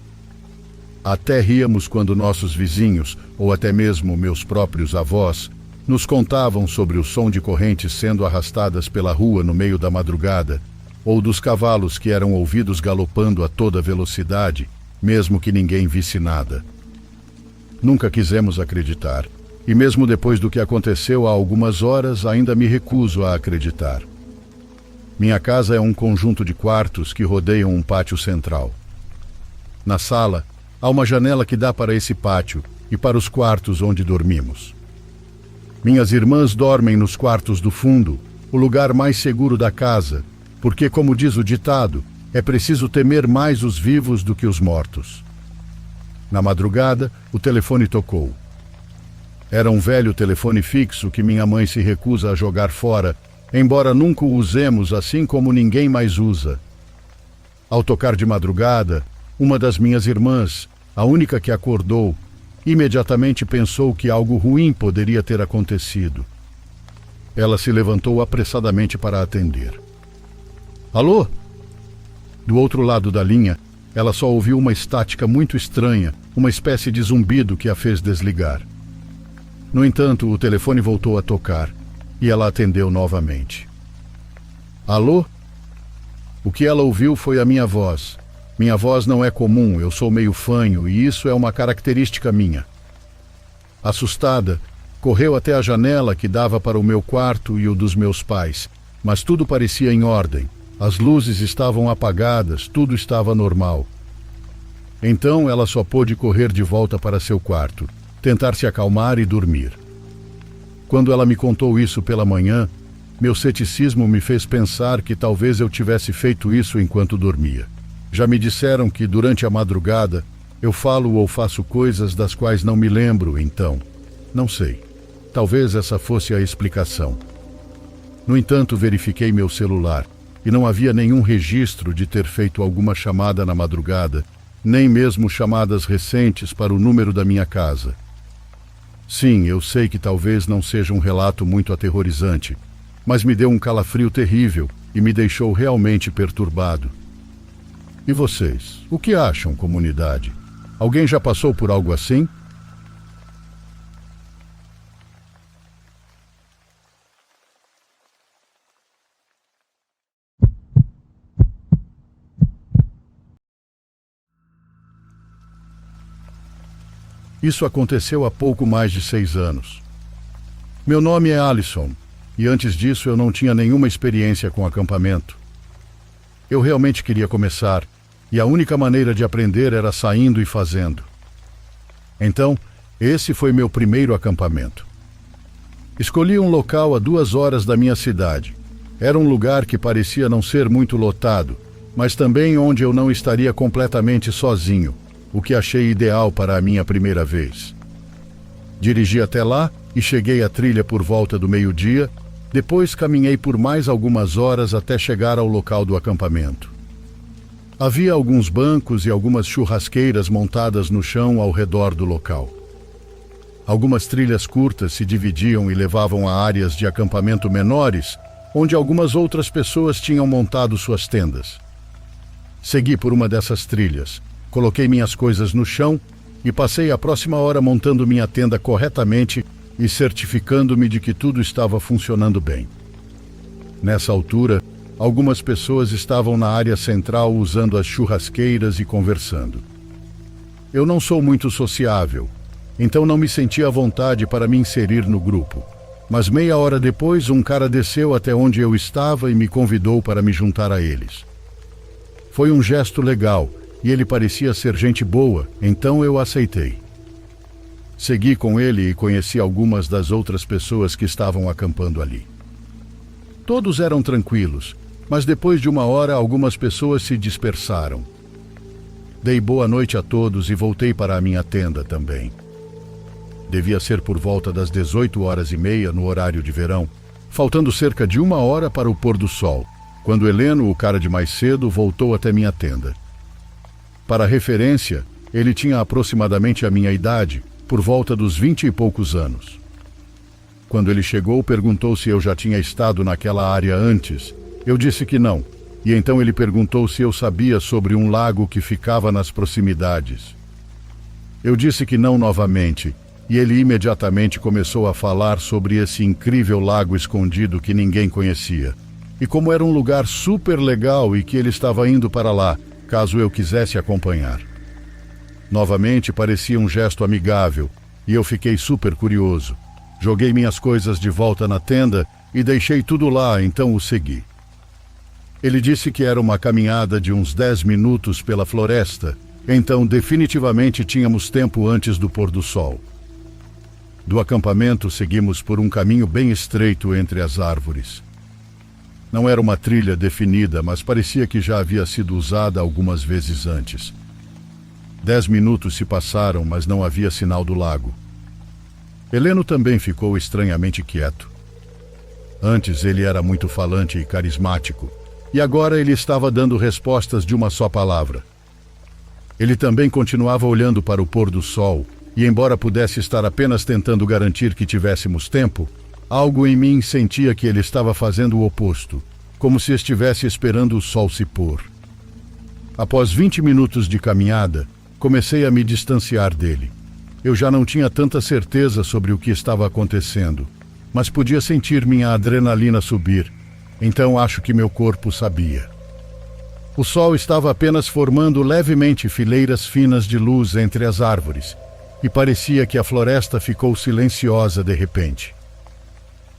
Até ríamos quando nossos vizinhos, ou até mesmo meus próprios avós, nos contavam sobre o som de correntes sendo arrastadas pela rua no meio da madrugada, ou dos cavalos que eram ouvidos galopando a toda velocidade, mesmo que ninguém visse nada. Nunca quisemos acreditar, e mesmo depois do que aconteceu há algumas horas, ainda me recuso a acreditar. Minha casa é um conjunto de quartos que rodeiam um pátio central. Na sala, há uma janela que dá para esse pátio e para os quartos onde dormimos. Minhas irmãs dormem nos quartos do fundo, o lugar mais seguro da casa, porque, como diz o ditado, é preciso temer mais os vivos do que os mortos. Na madrugada, o telefone tocou. Era um velho telefone fixo que minha mãe se recusa a jogar fora, embora nunca o usemos assim como ninguém mais usa. Ao tocar de madrugada, uma das minhas irmãs, a única que acordou, imediatamente pensou que algo ruim poderia ter acontecido. Ela se levantou apressadamente para atender. Alô? Do outro lado da linha, ela só ouviu uma estática muito estranha, uma espécie de zumbido que a fez desligar. No entanto, o telefone voltou a tocar e ela atendeu novamente. Alô? O que ela ouviu foi a minha voz. Minha voz não é comum, eu sou meio fanho e isso é uma característica minha. Assustada, correu até a janela que dava para o meu quarto e o dos meus pais, mas tudo parecia em ordem. As luzes estavam apagadas, tudo estava normal. Então ela só pôde correr de volta para seu quarto, tentar se acalmar e dormir. Quando ela me contou isso pela manhã, meu ceticismo me fez pensar que talvez eu tivesse feito isso enquanto dormia. Já me disseram que durante a madrugada eu falo ou faço coisas das quais não me lembro, então, não sei. Talvez essa fosse a explicação. No entanto, verifiquei meu celular e não havia nenhum registro de ter feito alguma chamada na madrugada, nem mesmo chamadas recentes para o número da minha casa. Sim, eu sei que talvez não seja um relato muito aterrorizante, mas me deu um calafrio terrível e me deixou realmente perturbado. E vocês, o que acham, comunidade? Alguém já passou por algo assim? Isso aconteceu há pouco mais de 6 anos. Meu nome é Alisson, e antes disso eu não tinha nenhuma experiência com acampamento. Eu realmente queria começar, e a única maneira de aprender era saindo e fazendo. Então, esse foi meu primeiro acampamento. Escolhi um local a 2 horas da minha cidade. Era um lugar que parecia não ser muito lotado, mas também onde eu não estaria completamente sozinho, o que achei ideal para a minha primeira vez. Dirigi até lá e cheguei à trilha por volta do meio-dia, Depois caminhei por mais algumas horas até chegar ao local do acampamento. Havia alguns bancos e algumas churrasqueiras montadas no chão ao redor do local. Algumas trilhas curtas se dividiam e levavam a áreas de acampamento menores, onde algumas outras pessoas tinham montado suas tendas. Segui por uma dessas trilhas, coloquei minhas coisas no chão e passei a próxima hora montando minha tenda corretamente e certificando-me de que tudo estava funcionando bem. Nessa altura, algumas pessoas estavam na área central usando as churrasqueiras e conversando. Eu não sou muito sociável, então não me senti à vontade para me inserir no grupo. Mas meia hora depois, um cara desceu até onde eu estava e me convidou para me juntar a eles. Foi um gesto legal e ele parecia ser gente boa, então eu aceitei. Segui com ele e conheci algumas das outras pessoas que estavam acampando ali. Todos eram tranquilos, mas depois de uma hora algumas pessoas se dispersaram. Dei boa noite a todos e voltei para a minha tenda também. Devia ser por volta das 18h30 no horário de verão, faltando cerca de uma hora para o pôr do sol, quando Heleno, o cara de mais cedo, voltou até minha tenda. Para referência, ele tinha aproximadamente a minha idade, por volta dos 20 e poucos anos. Quando ele chegou, perguntou se eu já tinha estado naquela área antes. Eu disse que não, e então ele perguntou se eu sabia sobre um lago que ficava nas proximidades. Eu disse que não novamente, e ele imediatamente começou a falar sobre esse incrível lago escondido que ninguém conhecia, e como era um lugar super legal e que ele estava indo para lá, caso eu quisesse acompanhar. Novamente parecia um gesto amigável, e eu fiquei super curioso. Joguei minhas coisas de volta na tenda e deixei tudo lá, então o segui. Ele disse que era uma caminhada de uns 10 minutos pela floresta, então definitivamente tínhamos tempo antes do pôr do sol. Do acampamento seguimos por um caminho bem estreito entre as árvores. Não era uma trilha definida, mas parecia que já havia sido usada algumas vezes antes. 10 minutos se passaram, mas não havia sinal do lago. Heleno também ficou estranhamente quieto. Antes ele era muito falante e carismático, e agora ele estava dando respostas de uma só palavra. Ele também continuava olhando para o pôr do sol, e embora pudesse estar apenas tentando garantir que tivéssemos tempo, algo em mim sentia que ele estava fazendo o oposto, como se estivesse esperando o sol se pôr. Após 20 minutos de caminhada, comecei a me distanciar dele. Eu já não tinha tanta certeza sobre o que estava acontecendo, mas podia sentir minha adrenalina subir, então acho que meu corpo sabia. O sol estava apenas formando levemente fileiras finas de luz entre as árvores, e parecia que a floresta ficou silenciosa de repente.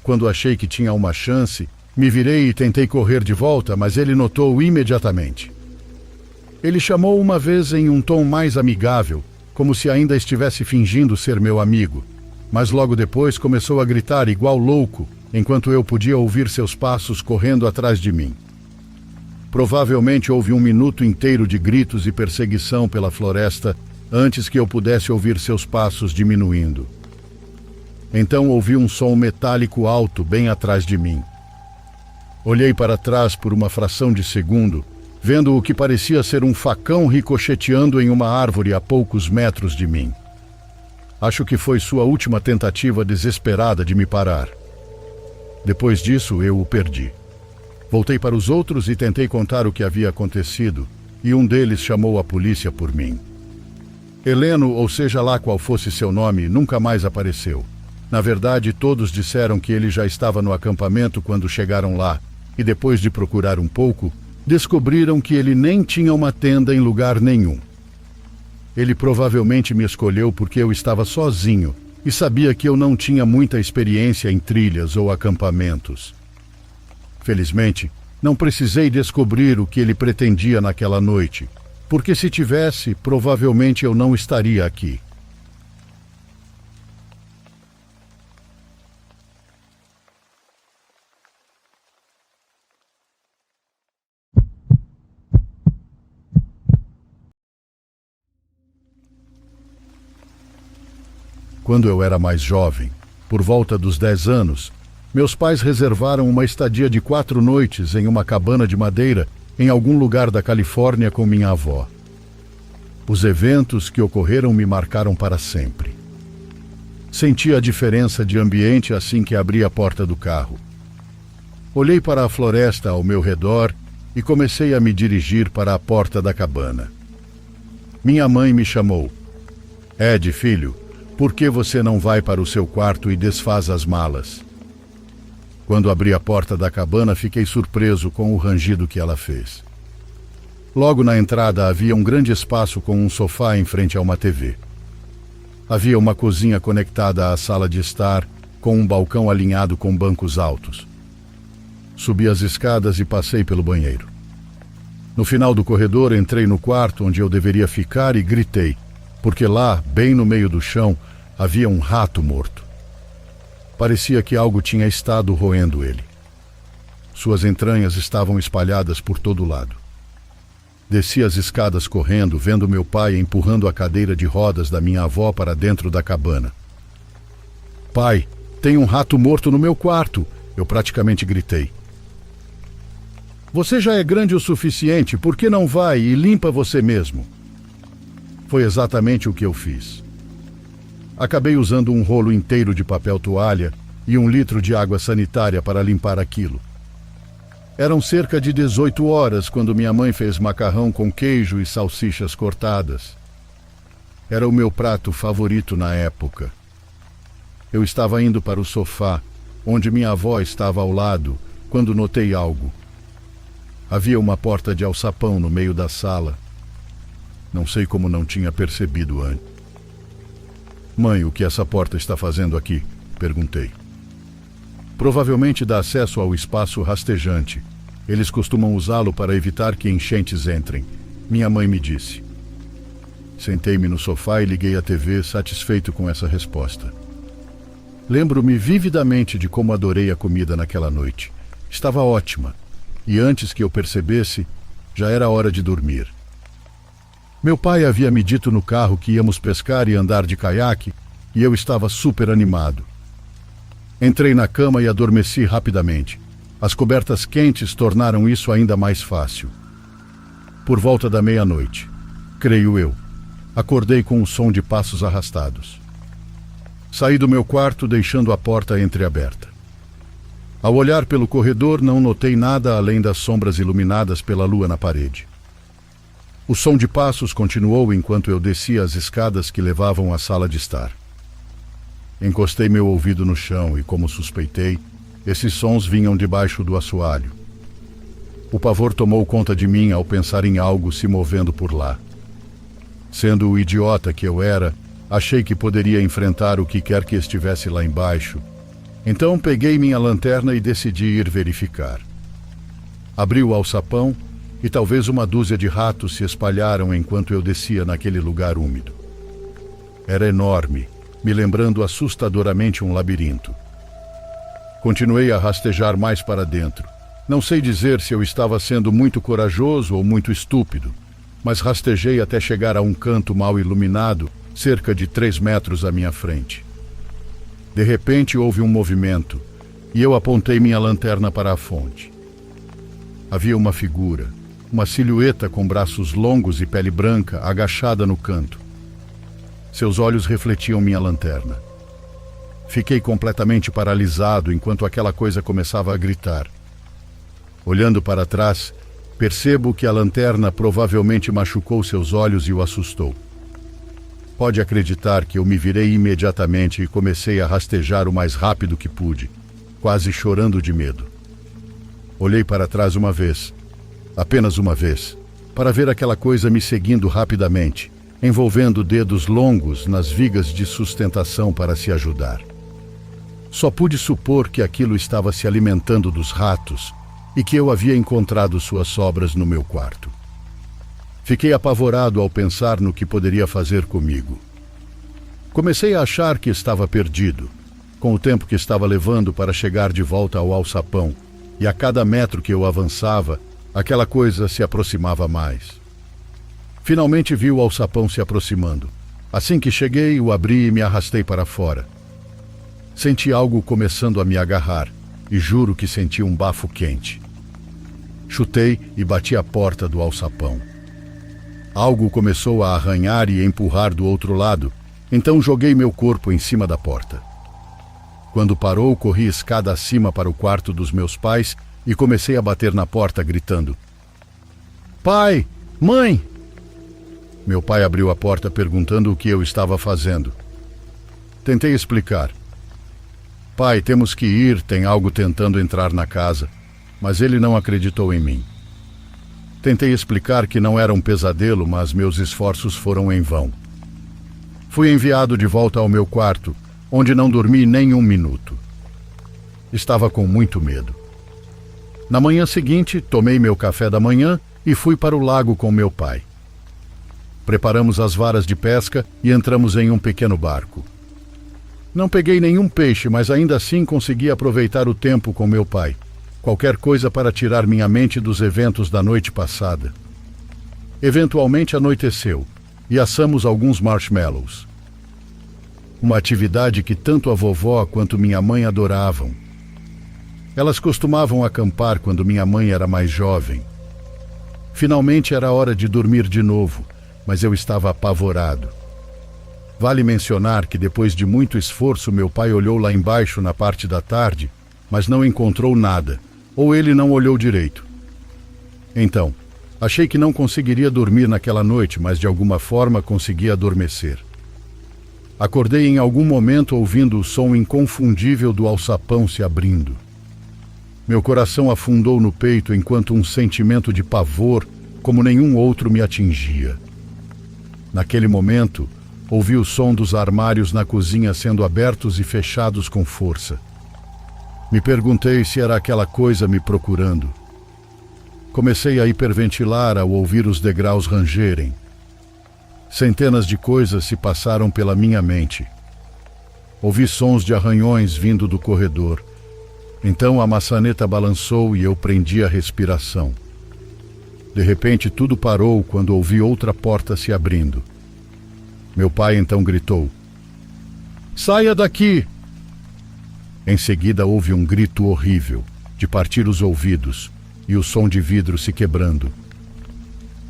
Quando achei que tinha uma chance, me virei e tentei correr de volta, mas ele notou imediatamente. Ele chamou uma vez em um tom mais amigável, como se ainda estivesse fingindo ser meu amigo, mas logo depois começou a gritar igual louco, enquanto eu podia ouvir seus passos correndo atrás de mim. Provavelmente houve um minuto inteiro de gritos e perseguição pela floresta antes que eu pudesse ouvir seus passos diminuindo. Então ouvi um som metálico alto bem atrás de mim. Olhei para trás por uma fração de segundo, vendo o que parecia ser um facão ricocheteando em uma árvore a poucos metros de mim. Acho que foi sua última tentativa desesperada de me parar. Depois disso, eu o perdi. Voltei para os outros e tentei contar o que havia acontecido, e um deles chamou a polícia por mim. Heleno, ou seja lá qual fosse seu nome, nunca mais apareceu. Na verdade, todos disseram que ele já estava no acampamento quando chegaram lá, e depois de procurar um pouco, descobriram que ele nem tinha uma tenda em lugar nenhum. Ele provavelmente me escolheu porque eu estava sozinho e sabia que eu não tinha muita experiência em trilhas ou acampamentos. Felizmente, não precisei descobrir o que ele pretendia naquela noite, porque se tivesse, provavelmente eu não estaria aqui. Quando eu era mais jovem, por volta dos 10 anos, Meus pais reservaram uma estadia de 4 noites em uma cabana de madeira em algum lugar da Califórnia com minha avó. Os eventos que ocorreram me marcaram para sempre. Senti a diferença de ambiente assim que abri a porta do carro. Olhei para a floresta ao meu redor e comecei a me dirigir para a porta da cabana. Minha mãe me chamou. Ed, filho, por que você não vai para o seu quarto e desfaz as malas? Quando abri a porta da cabana, fiquei surpreso com o rangido que ela fez. Logo na entrada havia um grande espaço com um sofá em frente a uma TV. Havia uma cozinha conectada à sala de estar, com um balcão alinhado com bancos altos. Subi as escadas e passei pelo banheiro. No final do corredor, entrei no quarto onde eu deveria ficar e gritei, porque lá, bem no meio do chão, havia um rato morto. Parecia que algo tinha estado roendo ele. Suas entranhas estavam espalhadas por todo lado. Desci as escadas correndo, vendo meu pai empurrando a cadeira de rodas da minha avó para dentro da cabana. Pai, tem um rato morto no meu quarto, eu praticamente gritei. Você já é grande o suficiente, por que não vai e limpa você mesmo? Foi exatamente o que eu fiz. Acabei usando um rolo inteiro de papel toalha e 1 litro de água sanitária para limpar aquilo. Eram cerca de 18 horas quando minha mãe fez macarrão com queijo e salsichas cortadas. Era o meu prato favorito na época. Eu estava indo para o sofá, onde minha avó estava ao lado, quando notei algo. Havia uma porta de alçapão no meio da sala. Não sei como não tinha percebido antes. Mãe, o que essa porta está fazendo aqui? Perguntei. Provavelmente dá acesso ao espaço rastejante. Eles costumam usá-lo para evitar que enchentes entrem, minha mãe me disse. Sentei-me no sofá e liguei a TV, satisfeito com essa resposta. Lembro-me vividamente de como adorei a comida naquela noite. Estava ótima, e antes que eu percebesse, já era hora de dormir. Meu pai havia me dito no carro que íamos pescar e andar de caiaque, e eu estava super animado. Entrei na cama e adormeci rapidamente. As cobertas quentes tornaram isso ainda mais fácil. Por volta da meia-noite, creio eu, acordei com um som de passos arrastados. Saí do meu quarto deixando a porta entreaberta. Ao olhar pelo corredor, não notei nada além das sombras iluminadas pela lua na parede. O som de passos continuou enquanto eu descia as escadas que levavam à sala de estar. Encostei meu ouvido no chão e, como suspeitei, esses sons vinham debaixo do assoalho. O pavor tomou conta de mim ao pensar em algo se movendo por lá. Sendo o idiota que eu era, achei que poderia enfrentar o que quer que estivesse lá embaixo. Então peguei minha lanterna e decidi ir verificar. Abri o alçapão e talvez uma dúzia de ratos se espalharam enquanto eu descia naquele lugar úmido. Era enorme, me lembrando assustadoramente um labirinto. Continuei a rastejar mais para dentro. Não sei dizer se eu estava sendo muito corajoso ou muito estúpido, mas rastejei até chegar a um canto mal iluminado, cerca de 3 metros à minha frente. De repente houve um movimento, e eu apontei minha lanterna para a fonte. Havia uma figura, uma silhueta com braços longos e pele branca, agachada no canto. Seus olhos refletiam minha lanterna. Fiquei completamente paralisado enquanto aquela coisa começava a gritar. Olhando para trás, percebo que a lanterna provavelmente machucou seus olhos e o assustou. Pode acreditar que eu me virei imediatamente e comecei a rastejar o mais rápido que pude, quase chorando de medo. Olhei para trás uma vez, apenas uma vez, para ver aquela coisa me seguindo rapidamente, envolvendo dedos longos nas vigas de sustentação para se ajudar. Só pude supor que aquilo estava se alimentando dos ratos e que eu havia encontrado suas sobras no meu quarto. Fiquei apavorado ao pensar no que poderia fazer comigo. Comecei a achar que estava perdido, com o tempo que estava levando para chegar de volta ao alçapão, e a cada metro que eu avançava, aquela coisa se aproximava mais. Finalmente vi o alçapão se aproximando. Assim que cheguei, o abri e me arrastei para fora. Senti algo começando a me agarrar, e juro que senti um bafo quente. Chutei e bati a porta do alçapão. Algo começou a arranhar e empurrar do outro lado, então joguei meu corpo em cima da porta. Quando parou, corri escada acima para o quarto dos meus pais e comecei a bater na porta, gritando: "Pai! Mãe!" Meu pai abriu a porta perguntando o que eu estava fazendo. Tentei explicar. "Pai, temos que ir, tem algo tentando entrar na casa." Mas ele não acreditou em mim. Tentei explicar que não era um pesadelo, mas meus esforços foram em vão. Fui enviado de volta ao meu quarto, onde não dormi nem um minuto. Estava com muito medo. Na manhã seguinte, tomei meu café da manhã e fui para o lago com meu pai. Preparamos as varas de pesca e entramos em um pequeno barco. Não peguei nenhum peixe, mas ainda assim consegui aproveitar o tempo com meu pai. Qualquer coisa para tirar minha mente dos eventos da noite passada. Eventualmente anoiteceu e assamos alguns marshmallows. Uma atividade que tanto a vovó quanto minha mãe adoravam. Elas costumavam acampar quando minha mãe era mais jovem. Finalmente era hora de dormir de novo, mas eu estava apavorado. Vale mencionar que depois de muito esforço meu pai olhou lá embaixo na parte da tarde, mas não encontrou nada. Ou ele não olhou direito. Então, achei que não conseguiria dormir naquela noite, mas de alguma forma consegui adormecer. Acordei em algum momento ouvindo o som inconfundível do alçapão se abrindo. Meu coração afundou no peito enquanto um sentimento de pavor, como nenhum outro, me atingia. Naquele momento, ouvi o som dos armários na cozinha sendo abertos e fechados com força. Me perguntei se era aquela coisa me procurando. Comecei a hiperventilar ao ouvir os degraus rangerem. Centenas de coisas se passaram pela minha mente. Ouvi sons de arranhões vindo do corredor. Então a maçaneta balançou e eu prendi a respiração. De repente tudo parou quando ouvi outra porta se abrindo. Meu pai então gritou: "Saia daqui!" Em seguida houve um grito horrível, de partir os ouvidos, e o som de vidro se quebrando.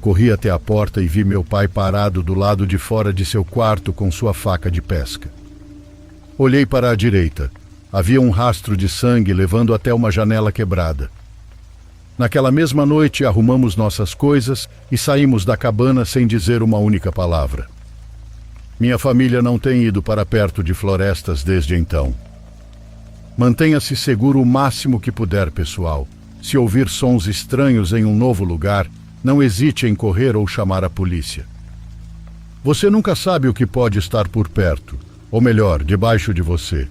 Corri até a porta e vi meu pai parado do lado de fora de seu quarto com sua faca de pesca. Olhei para a direita. Havia um rastro de sangue levando até uma janela quebrada. Naquela mesma noite arrumamos nossas coisas e saímos da cabana sem dizer uma única palavra. Minha família não tem ido para perto de florestas desde então. Mantenha-se seguro o máximo que puder, pessoal. Se ouvir sons estranhos em um novo lugar, não hesite em correr ou chamar a polícia. Você nunca sabe o que pode estar por perto, ou melhor, debaixo de você.